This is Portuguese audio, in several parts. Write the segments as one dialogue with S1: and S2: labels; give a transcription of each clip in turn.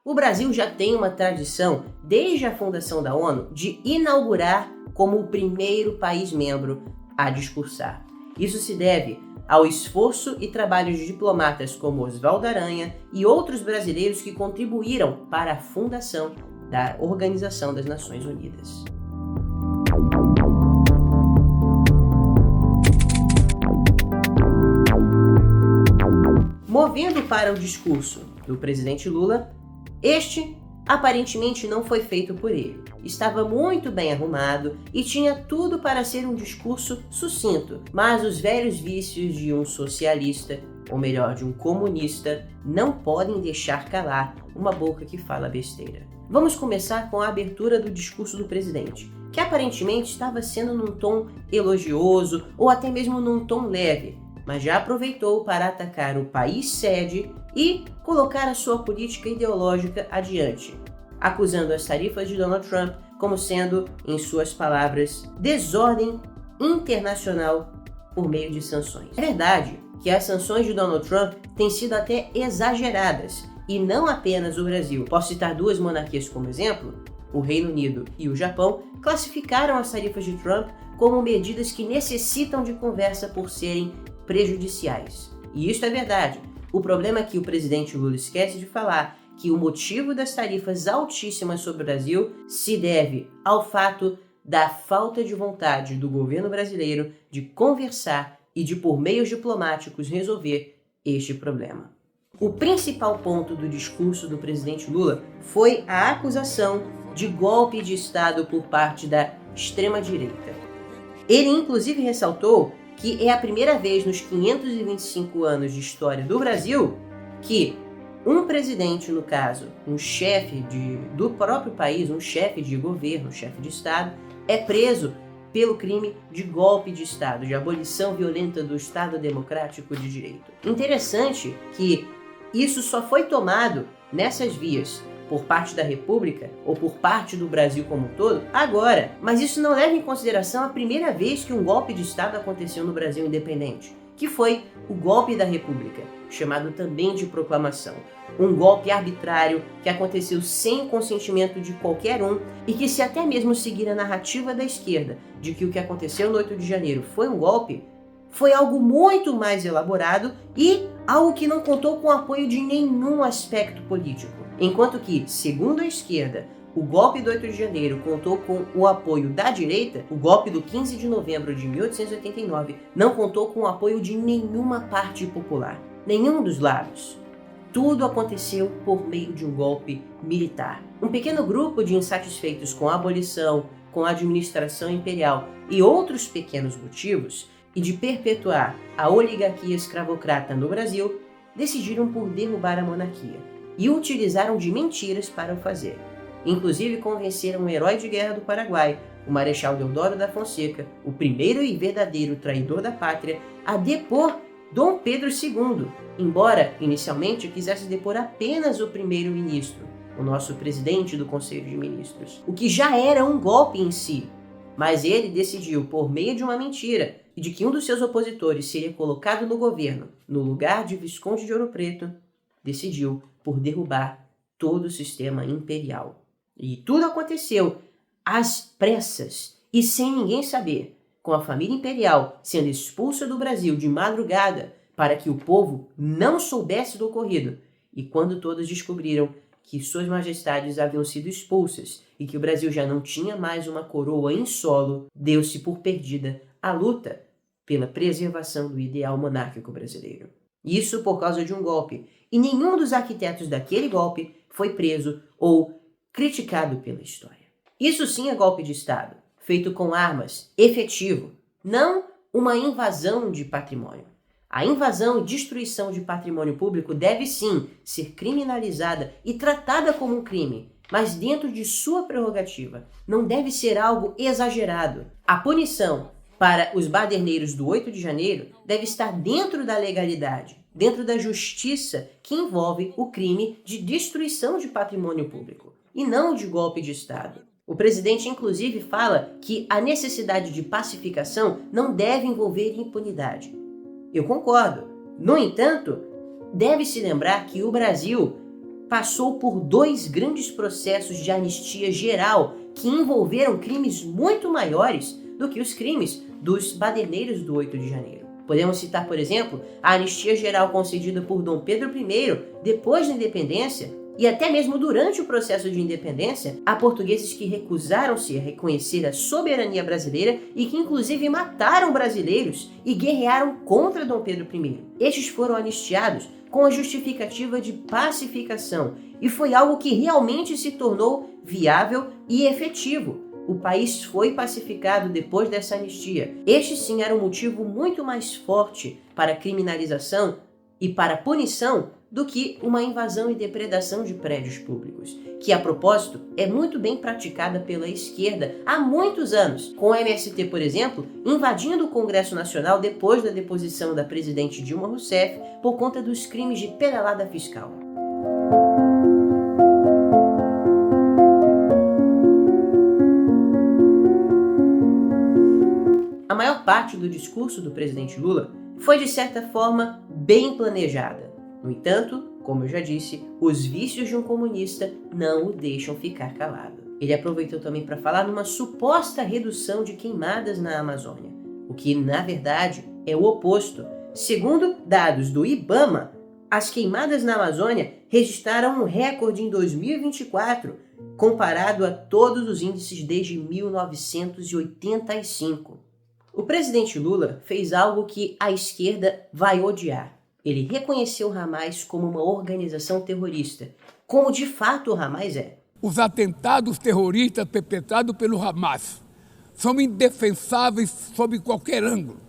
S1: O Brasil já tem uma tradição, desde a fundação da ONU, de inaugurar como o primeiro país membro a discursar. Isso se deve ao esforço e trabalho de diplomatas como Oswaldo Aranha e outros brasileiros que contribuíram para a fundação da Organização das Nações Unidas. Movendo para o discurso do presidente Lula, este aparentemente não foi feito por ele. Estava muito bem arrumado e tinha tudo para ser um discurso sucinto, mas os velhos vícios de um socialista, ou melhor, de um comunista, não podem deixar calar uma boca que fala besteira. Vamos começar com a abertura do discurso do presidente, que aparentemente estava sendo num tom elogioso ou até mesmo num tom leve, mas já aproveitou para atacar o país sede e colocar a sua política ideológica adiante, acusando as tarifas de Donald Trump como sendo, em suas palavras, desordem internacional por meio de sanções. É verdade que as sanções de Donald Trump têm sido até exageradas, e não apenas o Brasil. Posso citar duas monarquias como exemplo. O Reino Unido e o Japão classificaram as tarifas de Trump como medidas que necessitam de conversa por serem prejudiciais. E isso é verdade. O problema é que o presidente Lula esquece de falar que o motivo das tarifas altíssimas sobre o Brasil se deve ao fato da falta de vontade do governo brasileiro de conversar e de, por meios diplomáticos, resolver este problema. O principal ponto do discurso do presidente Lula foi a acusação de golpe de Estado por parte da extrema-direita. Ele, inclusive, ressaltou que é a primeira vez nos 525 anos de história do Brasil que um presidente, no caso, um chefe do próprio país, um chefe de governo, um chefe de Estado, é preso pelo crime de golpe de Estado, de abolição violenta do Estado Democrático de Direito. Interessante que isso só foi tomado nessas vias por parte da República ou por parte do Brasil como um todo agora, mas isso não leva em consideração a primeira vez que um golpe de Estado aconteceu no Brasil independente, que foi o golpe da República, chamado também de proclamação. Um golpe arbitrário que aconteceu sem consentimento de qualquer um e que, se até mesmo seguir a narrativa da esquerda de que o que aconteceu no 8 de janeiro foi um golpe, foi algo muito mais elaborado e algo que não contou com o apoio de nenhum aspecto político. Enquanto que, segundo a esquerda, o golpe do 8 de janeiro contou com o apoio da direita, o golpe do 15 de novembro de 1889 não contou com o apoio de nenhuma parte popular, nenhum dos lados. Tudo aconteceu por meio de um golpe militar. Um pequeno grupo de insatisfeitos com a abolição, com a administração imperial e outros pequenos motivos, e de perpetuar a oligarquia escravocrata no Brasil, decidiram por derrubar a monarquia e utilizaram de mentiras para o fazer. Inclusive convenceram o herói de guerra do Paraguai, o Marechal Deodoro da Fonseca, o primeiro e verdadeiro traidor da pátria, a depor Dom Pedro II, embora inicialmente quisesse depor apenas o primeiro-ministro, o nosso presidente do Conselho de Ministros, o que já era um golpe em si. Mas ele decidiu, por meio de uma mentira, e de que um dos seus opositores seria colocado no governo, no lugar de Visconde de Ouro Preto, decidiu por derrubar todo o sistema imperial. E tudo aconteceu às pressas e sem ninguém saber, com a família imperial sendo expulsa do Brasil de madrugada para que o povo não soubesse do ocorrido. E quando todos descobriram que suas majestades haviam sido expulsas e que o Brasil já não tinha mais uma coroa em solo, deu-se por perdida a luta pela preservação do ideal monárquico brasileiro. Isso por causa de um golpe, e nenhum dos arquitetos daquele golpe foi preso ou criticado pela história. Isso sim é golpe de Estado, feito com armas, efetivo, não uma invasão de patrimônio. A invasão e destruição de patrimônio público deve sim ser criminalizada e tratada como um crime, mas dentro de sua prerrogativa. Não deve ser algo exagerado. A punição para os baderneiros do 8 de janeiro deve estar dentro da legalidade, dentro da justiça que envolve o crime de destruição de patrimônio público, e não de golpe de Estado. O presidente, inclusive, fala que a necessidade de pacificação não deve envolver impunidade. Eu concordo. No entanto, deve-se lembrar que o Brasil passou por 2 grandes processos de anistia geral que envolveram crimes muito maiores do que os crimes dos baderneiros do 8 de janeiro. Podemos citar, por exemplo, a anistia geral concedida por Dom Pedro I depois da independência e até mesmo durante o processo de independência a portugueses que recusaram-se a reconhecer a soberania brasileira e que inclusive mataram brasileiros e guerrearam contra Dom Pedro I. Estes foram anistiados com a justificativa de pacificação e foi algo que realmente se tornou viável e efetivo. O país foi pacificado depois dessa anistia. Este sim era um motivo muito mais forte para a criminalização e para a punição do que uma invasão e depredação de prédios públicos, que, a propósito, é muito bem praticada pela esquerda há muitos anos, com o MST, por exemplo, invadindo o Congresso Nacional depois da deposição da presidente Dilma Rousseff por conta dos crimes de pedalada fiscal. A maior parte do discurso do presidente Lula foi, de certa forma, bem planejada. No entanto, como eu já disse, os vícios de um comunista não o deixam ficar calado. Ele aproveitou também para falar numa suposta redução de queimadas na Amazônia, o que, na verdade, é o oposto. Segundo dados do IBAMA, as queimadas na Amazônia registraram um recorde em 2024, comparado a todos os índices desde 1985. O presidente Lula fez algo que a esquerda vai odiar. Ele reconheceu o Hamas como uma organização terrorista, como de fato o Hamas é.
S2: Os atentados terroristas perpetrados pelo Hamas são indefensáveis sob qualquer ângulo.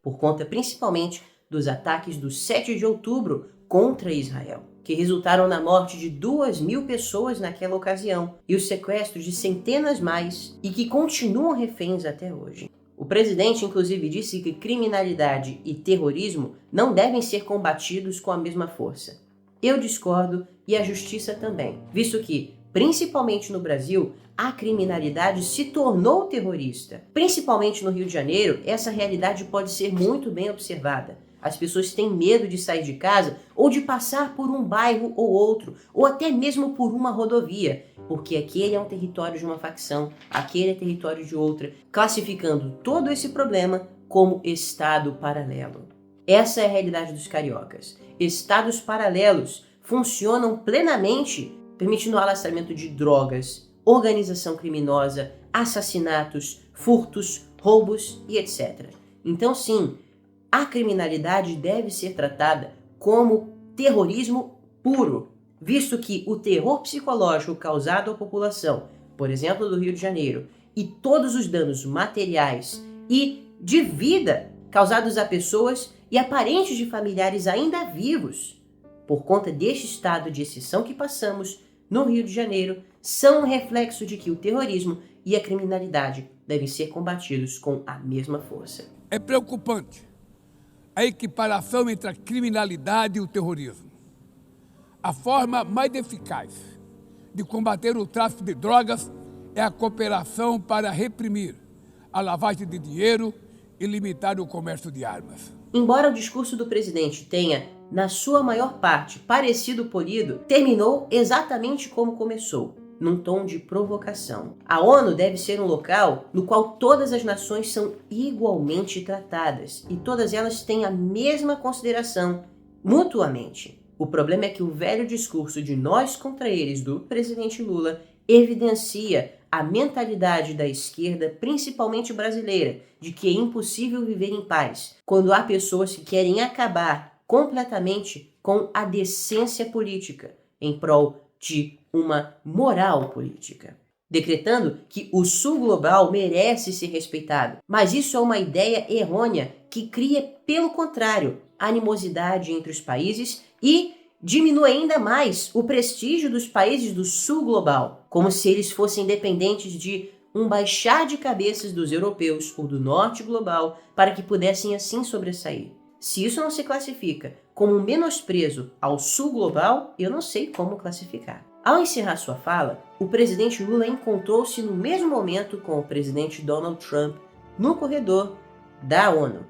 S1: Por conta principalmente dos ataques do 7 de outubro contra Israel, que resultaram na morte de 2.000 pessoas naquela ocasião e os sequestros de centenas mais e que continuam reféns até hoje. O presidente, inclusive, disse que criminalidade e terrorismo não devem ser combatidos com a mesma força. Eu discordo e a justiça também, visto que, principalmente no Brasil, a criminalidade se tornou terrorista. Principalmente no Rio de Janeiro, essa realidade pode ser muito bem observada. As pessoas têm medo de sair de casa ou de passar por um bairro ou outro, ou até mesmo por uma rodovia, porque aquele é um território de uma facção, aquele é território de outra, classificando todo esse problema como estado paralelo. Essa é a realidade dos cariocas. Estados paralelos funcionam plenamente, permitindo o alastramento de drogas, organização criminosa, assassinatos, furtos, roubos e etc. Então, sim, a criminalidade deve ser tratada como terrorismo puro, visto que o terror psicológico causado à população, por exemplo, do Rio de Janeiro, e todos os danos materiais e de vida causados a pessoas e a parentes de familiares ainda vivos, por conta deste estado de exceção que passamos no Rio de Janeiro, são um reflexo de que o terrorismo e a criminalidade devem ser combatidos com a mesma força.
S2: É preocupante a equiparação entre a criminalidade e o terrorismo. A forma mais eficaz de combater o tráfico de drogas é a cooperação para reprimir a lavagem de dinheiro e limitar o comércio de armas.
S1: Embora o discurso do presidente tenha, na sua maior parte, parecido polido, terminou exatamente como começou, num tom de provocação. A ONU deve ser um local no qual todas as nações são igualmente tratadas e todas elas têm a mesma consideração mutuamente. O problema é que o velho discurso de nós contra eles do presidente Lula evidencia a mentalidade da esquerda, principalmente brasileira, de que é impossível viver em paz, quando há pessoas que querem acabar completamente com a decência política em prol de uma moral política, decretando que o Sul global merece ser respeitado. Mas isso é uma ideia errônea que cria, pelo contrário, animosidade entre os países e diminui ainda mais o prestígio dos países do Sul global, como se eles fossem dependentes de um baixar de cabeças dos europeus ou do Norte global para que pudessem assim sobressair. Se isso não se classifica como um menosprezo ao Sul global, eu não sei como classificar. Ao encerrar sua fala, o presidente Lula encontrou-se no mesmo momento com o presidente Donald Trump no corredor da ONU.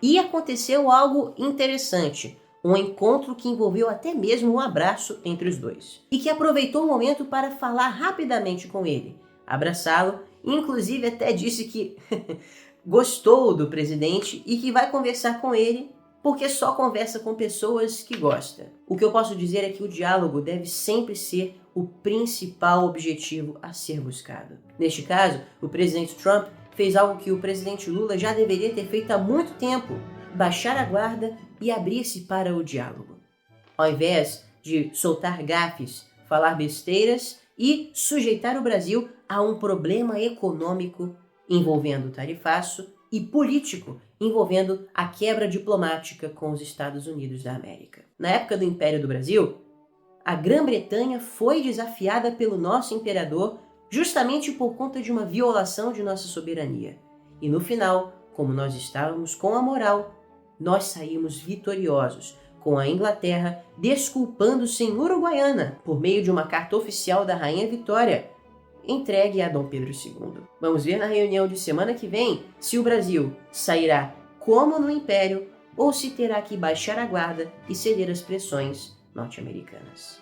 S1: E aconteceu algo interessante. um encontro que envolveu até mesmo um abraço entre os dois, e que aproveitou o momento para falar rapidamente com ele, abraçá-lo, e inclusive até disse que gostou do presidente e que vai conversar com ele porque só conversa com pessoas que gosta. O que eu posso dizer é que o diálogo deve sempre ser o principal objetivo a ser buscado. Neste caso, o presidente Trump fez algo que o presidente Lula já deveria ter feito há muito tempo: baixar a guarda e abrir-se para o diálogo. Ao invés de soltar gafes, falar besteiras e sujeitar o Brasil a um problema econômico envolvendo tarifaço e político envolvendo a quebra diplomática com os Estados Unidos da América. Na época do Império do Brasil, a Grã-Bretanha foi desafiada pelo nosso imperador justamente por conta de uma violação de nossa soberania. E no final, como nós estávamos com a moral, nós saímos vitoriosos, com a Inglaterra desculpando-se em Uruguaiana por meio de uma carta oficial da Rainha Vitória, entregue a Dom Pedro II. Vamos ver na reunião de semana que vem se o Brasil sairá como no Império ou se terá que baixar a guarda e ceder às pressões norte-americanas.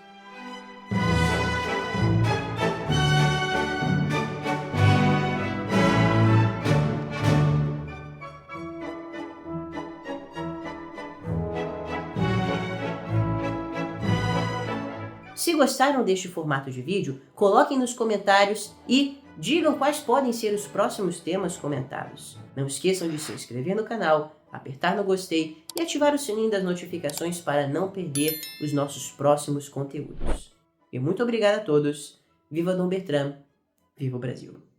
S1: Se gostaram deste formato de vídeo, coloquem nos comentários e digam quais podem ser os próximos temas comentados. Não esqueçam de se inscrever no canal, apertar no gostei e ativar o sininho das notificações para não perder os nossos próximos conteúdos. E muito obrigado a todos. Viva Dom Bertrand, viva o Brasil!